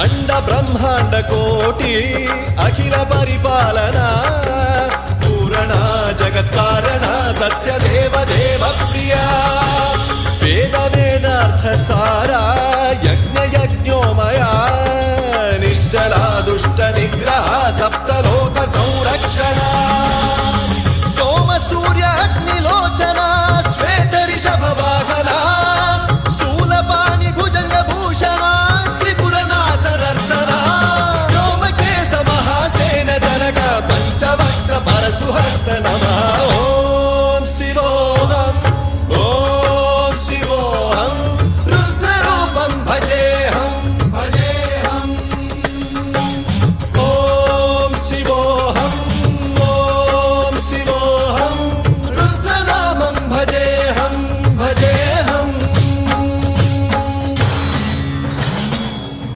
అండ బ్రహ్మాండ కోటి అఖిల పరిపాలన పూరణ జగత్కారణ సత్యదేవ దేవ ప్రియా వేద వేదార్థ సారా యజ్ఞ యజ్ఞోమయ